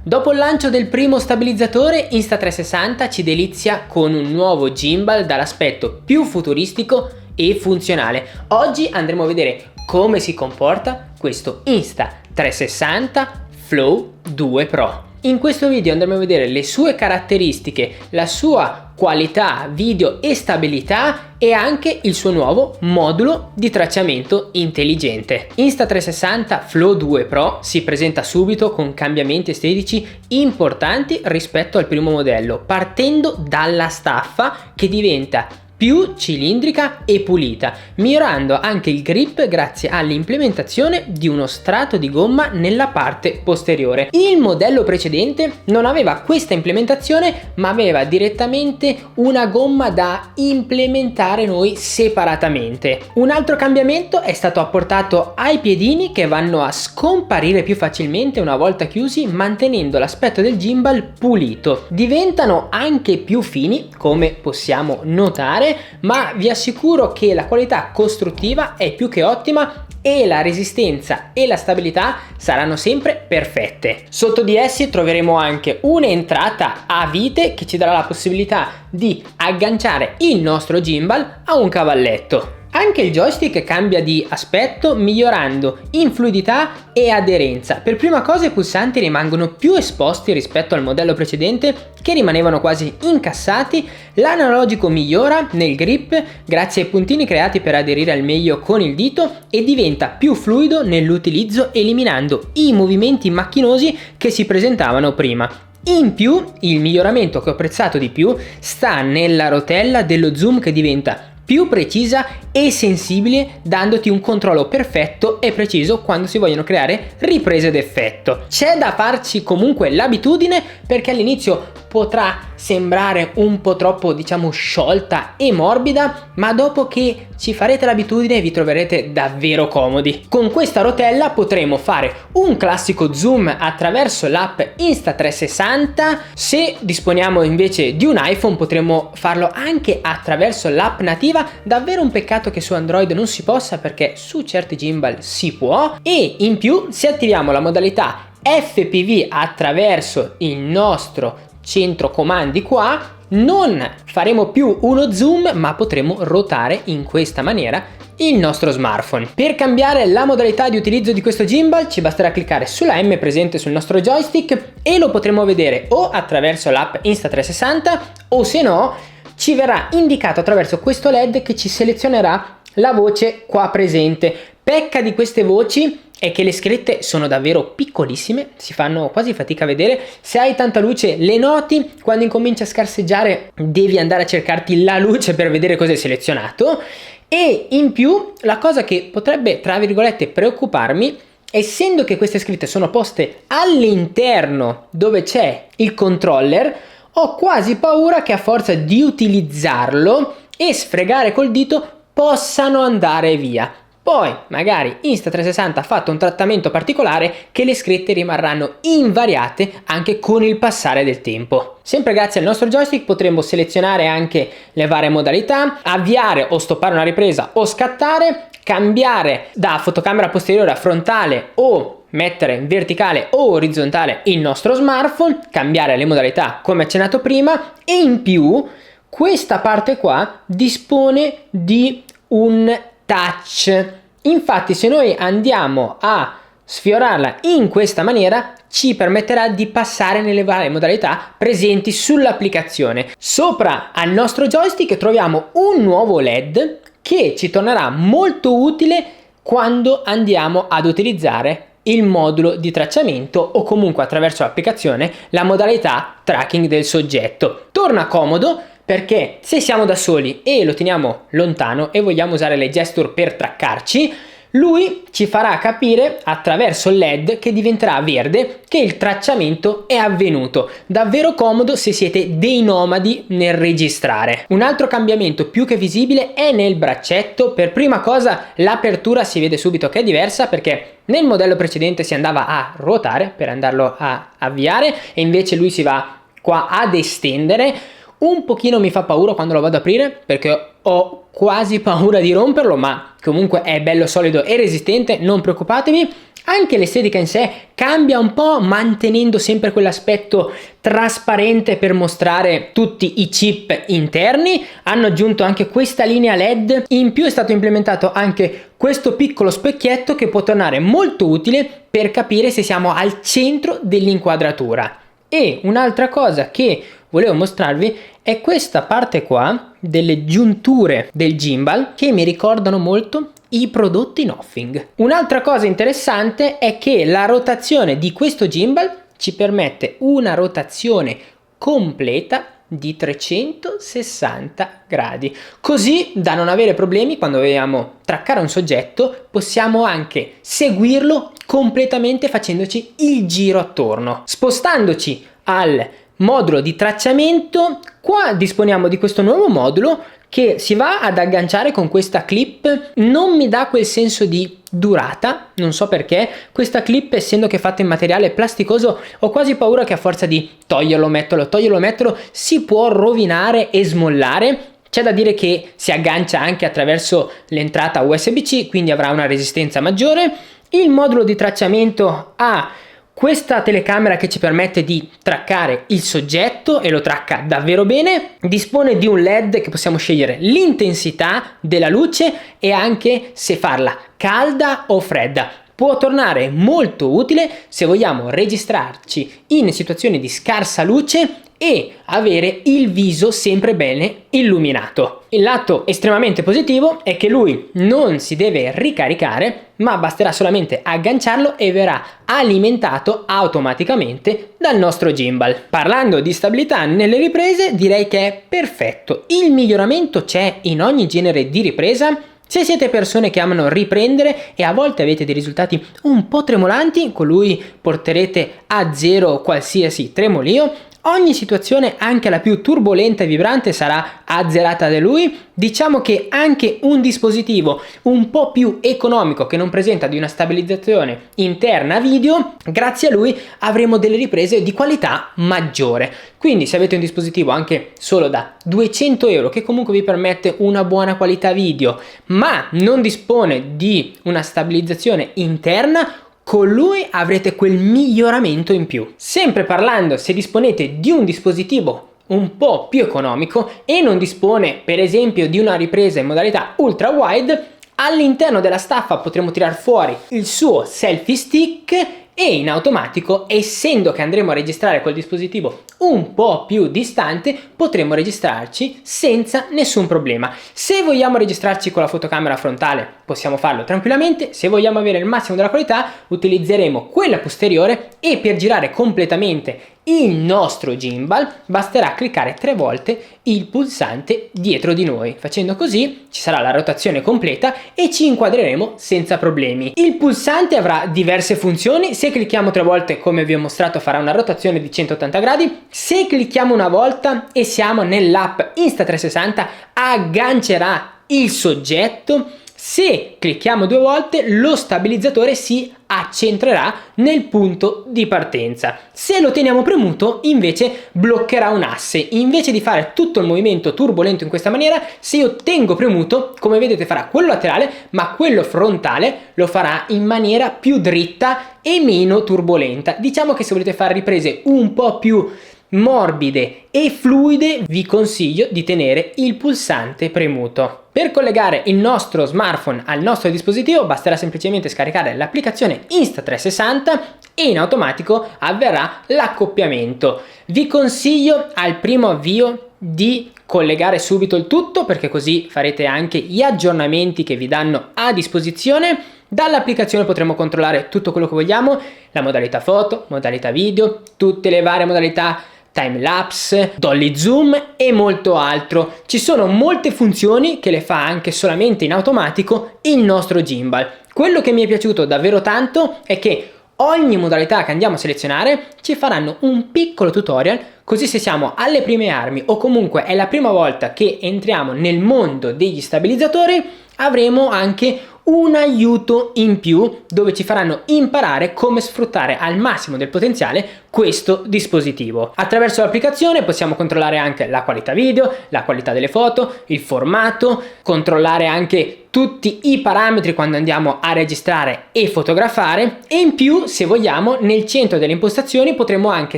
Dopo il lancio del primo stabilizzatore, Insta360 ci delizia con un nuovo gimbal dall'aspetto più futuristico e funzionale. Oggi andremo a vedere come si comporta questo Insta360 Flow 2 Pro. In questo video andremo a vedere le sue caratteristiche, la sua qualità video e stabilità e anche il suo nuovo modulo di tracciamento intelligente. Insta360 Flow 2 Pro si presenta subito con cambiamenti estetici importanti rispetto al primo modello, partendo dalla staffa che diventa più cilindrica e pulita, migliorando anche il grip grazie all'implementazione di uno strato di gomma nella parte posteriore. Il modello precedente non aveva questa implementazione, ma aveva direttamente una gomma da implementare noi separatamente. Un altro cambiamento è stato apportato ai piedini, che vanno a scomparire più facilmente una volta chiusi, mantenendo l'aspetto del gimbal pulito. Diventano anche più fini, come possiamo notare, ma vi assicuro che la qualità costruttiva è più che ottima e la resistenza e la stabilità saranno sempre perfette. Sotto di essi troveremo anche un'entrata a vite che ci darà la possibilità di agganciare il nostro gimbal a un cavalletto. Anche il joystick cambia di aspetto, migliorando in fluidità e aderenza. Per prima cosa i pulsanti rimangono più esposti rispetto al modello precedente, che rimanevano quasi incassati. L'analogico migliora nel grip grazie ai puntini creati per aderire al meglio con il dito e diventa più fluido nell'utilizzo, eliminando i movimenti macchinosi che si presentavano prima. In più, il miglioramento che ho apprezzato di più sta nella rotella dello zoom, che diventa più precisa e sensibile, dandoti un controllo perfetto e preciso quando si vogliono creare riprese d'effetto. C'è da farci comunque l'abitudine, perché all'inizio potrà sembrare un po' troppo, sciolta e morbida, ma dopo che ci farete l'abitudine vi troverete davvero comodi. Con questa rotella potremo fare un classico zoom attraverso l'app Insta360. Se disponiamo invece di un iPhone potremo farlo anche attraverso l'app nativa. Davvero un peccato che su Android non si possa, perché su certi gimbal si può. E in più, se attiviamo la modalità FPV attraverso il nostro centro comandi qua, non faremo più uno zoom, ma potremo ruotare in questa maniera il nostro smartphone. Per cambiare la modalità di utilizzo di questo gimbal ci basterà cliccare sulla M presente sul nostro joystick e lo potremo vedere o attraverso l'app Insta360, o se no ci verrà indicato attraverso questo LED che ci selezionerà la voce qua presente. Pecca di queste voci è che le scritte sono davvero piccolissime, si fanno quasi fatica a vedere. Se hai tanta luce le noti, quando incomincia a scarseggiare devi andare a cercarti la luce per vedere cosa hai selezionato. E in più, la cosa che potrebbe, tra virgolette, preoccuparmi, essendo che queste scritte sono poste all'interno dove c'è il controller, ho quasi paura che a forza di utilizzarlo e sfregare col dito possano andare via. Poi magari Insta360 ha fatto un trattamento particolare che le scritte rimarranno invariate anche con il passare del tempo. Sempre grazie al nostro joystick potremo selezionare anche le varie modalità, avviare o stoppare una ripresa o scattare, cambiare da fotocamera posteriore a frontale o mettere in verticale o orizzontale il nostro smartphone, cambiare le modalità come accennato prima. E in più questa parte qua dispone di un touch. Infatti se noi andiamo a sfiorarla in questa maniera ci permetterà di passare nelle varie modalità presenti sull'applicazione. Sopra al nostro joystick troviamo un nuovo LED che ci tornerà molto utile quando andiamo ad utilizzare il modulo di tracciamento o comunque attraverso l'applicazione la modalità tracking del soggetto. Torna comodo perché se siamo da soli e lo teniamo lontano e vogliamo usare le gesture per traccarci, lui ci farà capire attraverso il LED che diventerà verde che il tracciamento è avvenuto. Davvero comodo se siete dei nomadi nel registrare. Un altro cambiamento più che visibile è nel braccetto. Per prima cosa l'apertura si vede subito che è diversa, perché nel modello precedente si andava a ruotare per andarlo a avviare e invece lui si va qua ad estendere. Un pochino mi fa paura quando lo vado ad aprire perché ho quasi paura di romperlo, ma comunque è bello solido e resistente, non preoccupatevi. Anche l'estetica in sé cambia un po', mantenendo sempre quell'aspetto trasparente per mostrare tutti i chip interni. Hanno aggiunto anche questa linea LED, in più è stato implementato anche questo piccolo specchietto che può tornare molto utile per capire se siamo al centro dell'inquadratura. E un'altra cosa che volevo mostrarvi è questa parte qua delle giunture del gimbal, che mi ricordano molto i prodotti Nothing. Un'altra cosa interessante è che la rotazione di questo gimbal ci permette una rotazione completa di 360 gradi, così da non avere problemi quando vogliamo traccare un soggetto. Possiamo anche seguirlo completamente facendoci il giro attorno. Spostandoci al modulo di tracciamento, qua disponiamo di questo nuovo modulo che si va ad agganciare con questa clip. Non mi dà quel senso di durata, non so perché. Questa clip, essendo che è fatta in materiale plasticoso, ho quasi paura che a forza di toglierlo, metterlo, si può rovinare e smollare. C'è da dire che si aggancia anche attraverso l'entrata USB-C, quindi avrà una resistenza maggiore. Il modulo di tracciamento ha questa telecamera che ci permette di traccare il soggetto e lo tracca davvero bene. Dispone di un LED che possiamo scegliere l'intensità della luce e anche se farla calda o fredda. Può tornare molto utile se vogliamo registrarci in situazioni di scarsa luce e avere il viso sempre bene illuminato. Il lato estremamente positivo è che lui non si deve ricaricare, ma basterà solamente agganciarlo e verrà alimentato automaticamente dal nostro gimbal. Parlando di stabilità nelle riprese, direi che è perfetto. Il miglioramento c'è in ogni genere di ripresa. Se siete persone che amano riprendere e a volte avete dei risultati un po' tremolanti, con lui porterete a zero qualsiasi tremolio. Ogni situazione, anche la più turbolenta e vibrante, sarà azzerata da lui. Diciamo che anche un dispositivo un po' più economico, che non presenta di una stabilizzazione interna video, grazie a lui avremo delle riprese di qualità maggiore. Quindi se avete un dispositivo anche solo da 200 euro, che comunque vi permette una buona qualità video, ma non dispone di una stabilizzazione interna, con lui avrete quel miglioramento in più. Sempre parlando, se disponete di un dispositivo un po' più economico e non dispone per esempio di una ripresa in modalità ultra wide, all'interno della staffa potremo tirar fuori il suo selfie stick e in automatico, essendo che andremo a registrare col dispositivo un po' più distante, potremo registrarci senza nessun problema. Se vogliamo registrarci con la fotocamera frontale possiamo farlo tranquillamente. Se vogliamo avere il massimo della qualità utilizzeremo quella posteriore e per girare completamente il nostro gimbal basterà cliccare 3 volte il pulsante dietro di noi. Facendo così ci sarà la rotazione completa e ci inquadreremo senza problemi. Il pulsante avrà diverse funzioni. Se clicchiamo 3 volte, come vi ho mostrato, farà una rotazione di 180 gradi. Se clicchiamo una volta e siamo nell'app Insta360, aggancerà il soggetto. Se clicchiamo 2 volte, lo stabilizzatore si accentrerà nel punto di partenza. Se lo teniamo premuto, invece bloccherà un asse. Invece di fare tutto il movimento turbolento in questa maniera, se io tengo premuto, come vedete farà quello laterale, ma quello frontale lo farà in maniera più dritta e meno turbolenta. Diciamo che se volete fare riprese un po' più morbide e fluide, vi consiglio di tenere il pulsante premuto. Per collegare il nostro smartphone al nostro dispositivo basterà semplicemente scaricare l'applicazione Insta360 e in automatico avverrà l'accoppiamento. Vi consiglio al primo avvio di collegare subito il tutto, perché così farete anche gli aggiornamenti che vi danno a disposizione. Dall'applicazione potremo controllare tutto quello che vogliamo, la modalità foto, modalità video, tutte le varie modalità, time lapse, dolly zoom e molto altro. Ci sono molte funzioni che le fa anche solamente in automatico il nostro gimbal. Quello che mi è piaciuto davvero tanto è che ogni modalità che andiamo a selezionare ci faranno un piccolo tutorial, così se siamo alle prime armi o comunque è la prima volta che entriamo nel mondo degli stabilizzatori, avremo anche un aiuto in più dove ci faranno imparare come sfruttare al massimo del potenziale questo dispositivo. Attraverso l'applicazione possiamo controllare anche la qualità video, la qualità delle foto, il formato, controllare anche tutti i parametri quando andiamo a registrare e fotografare, e in più, se vogliamo, nel centro delle impostazioni potremo anche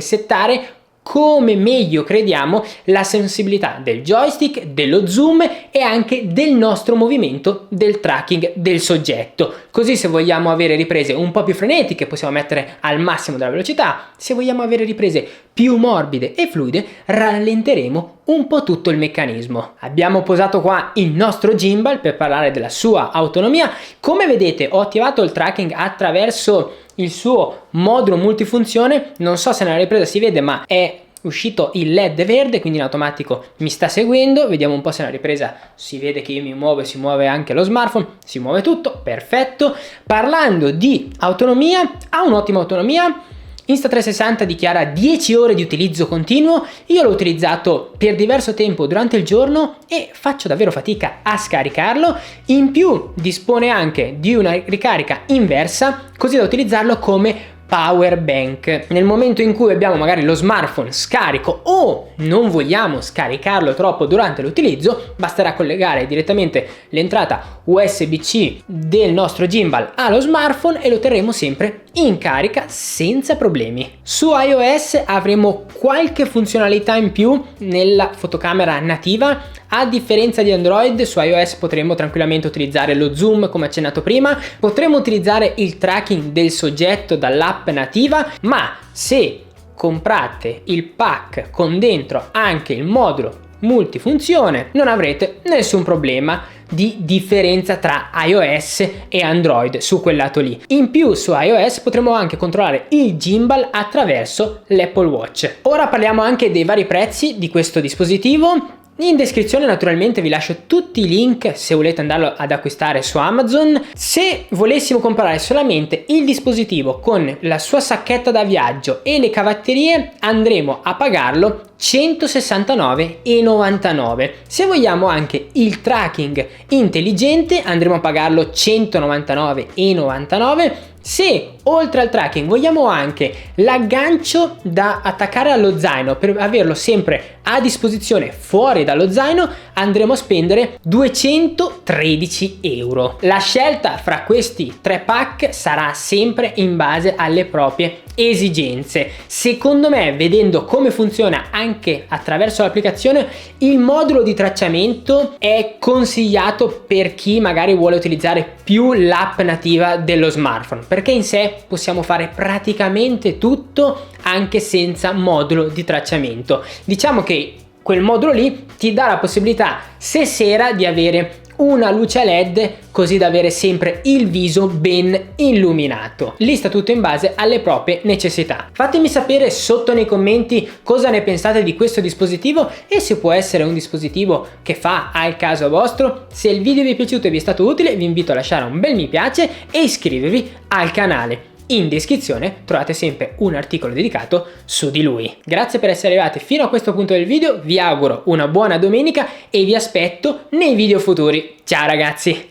settare come meglio crediamo la sensibilità del joystick, dello zoom e anche del nostro movimento, del tracking del soggetto. Così, se vogliamo avere riprese un po' più frenetiche, possiamo mettere al massimo della velocità. Se vogliamo avere riprese più morbide e fluide, rallenteremo un po' tutto il meccanismo. Abbiamo posato qua il nostro gimbal per parlare della sua autonomia. Come vedete, ho attivato il tracking attraverso il suo modulo multifunzione. Non so se nella ripresa si vede, ma è uscito il LED verde, quindi in automatico mi sta seguendo. Vediamo un po' se nella ripresa si vede che io mi muovo e si muove anche lo smartphone, si muove tutto, perfetto. Parlando di autonomia, ha un'ottima autonomia. Insta360 dichiara 10 ore di utilizzo continuo. Io l'ho utilizzato per diverso tempo durante il giorno e faccio davvero fatica a scaricarlo. In più dispone anche di una ricarica inversa, così da utilizzarlo come power bank. Nel momento in cui abbiamo magari lo smartphone scarico o non vogliamo scaricarlo troppo durante l'utilizzo, basterà collegare direttamente l'entrata USB-C del nostro gimbal allo smartphone e lo terremo sempre in carica senza problemi. Su iOS avremo qualche funzionalità in più nella fotocamera nativa. A differenza di Android, su iOS potremo tranquillamente utilizzare lo zoom come accennato prima, potremo utilizzare il tracking del soggetto dall'app nativa, ma se comprate il pack con dentro anche il modulo multifunzione non avrete nessun problema di differenza tra iOS e Android su quel lato lì. In più, su iOS potremo anche controllare il gimbal attraverso l'Apple Watch. Ora parliamo anche dei vari prezzi di questo dispositivo. In descrizione naturalmente vi lascio tutti i link se volete andarlo ad acquistare su Amazon. Se volessimo comprare solamente il dispositivo con la sua sacchetta da viaggio e le cavatterie, andremo a pagarlo 169,99. Se vogliamo anche il tracking intelligente, andremo a pagarlo 199,99. Se oltre al tracking vogliamo anche l'aggancio da attaccare allo zaino per averlo sempre a disposizione fuori dallo zaino, andremo a spendere 213 euro. La scelta fra questi tre pack sarà sempre in base alle proprie esigenze. Secondo me, vedendo come funziona anche attraverso l'applicazione, il modulo di tracciamento è consigliato per chi magari vuole utilizzare più l'app nativa dello smartphone, perché in sé possiamo fare praticamente tutto anche senza modulo di tracciamento. Diciamo che quel modulo lì ti dà la possibilità, se sera, di avere una luce LED così da avere sempre il viso ben illuminato. Lì sta tutto in base alle proprie necessità. Fatemi sapere sotto nei commenti cosa ne pensate di questo dispositivo e se può essere un dispositivo che fa al caso vostro. Se il video vi è piaciuto e vi è stato utile, vi invito a lasciare un bel mi piace e iscrivervi al canale. In descrizione trovate sempre un articolo dedicato su di lui. Grazie per essere arrivati fino a questo punto del video, vi auguro una buona domenica e vi aspetto nei video futuri. Ciao ragazzi!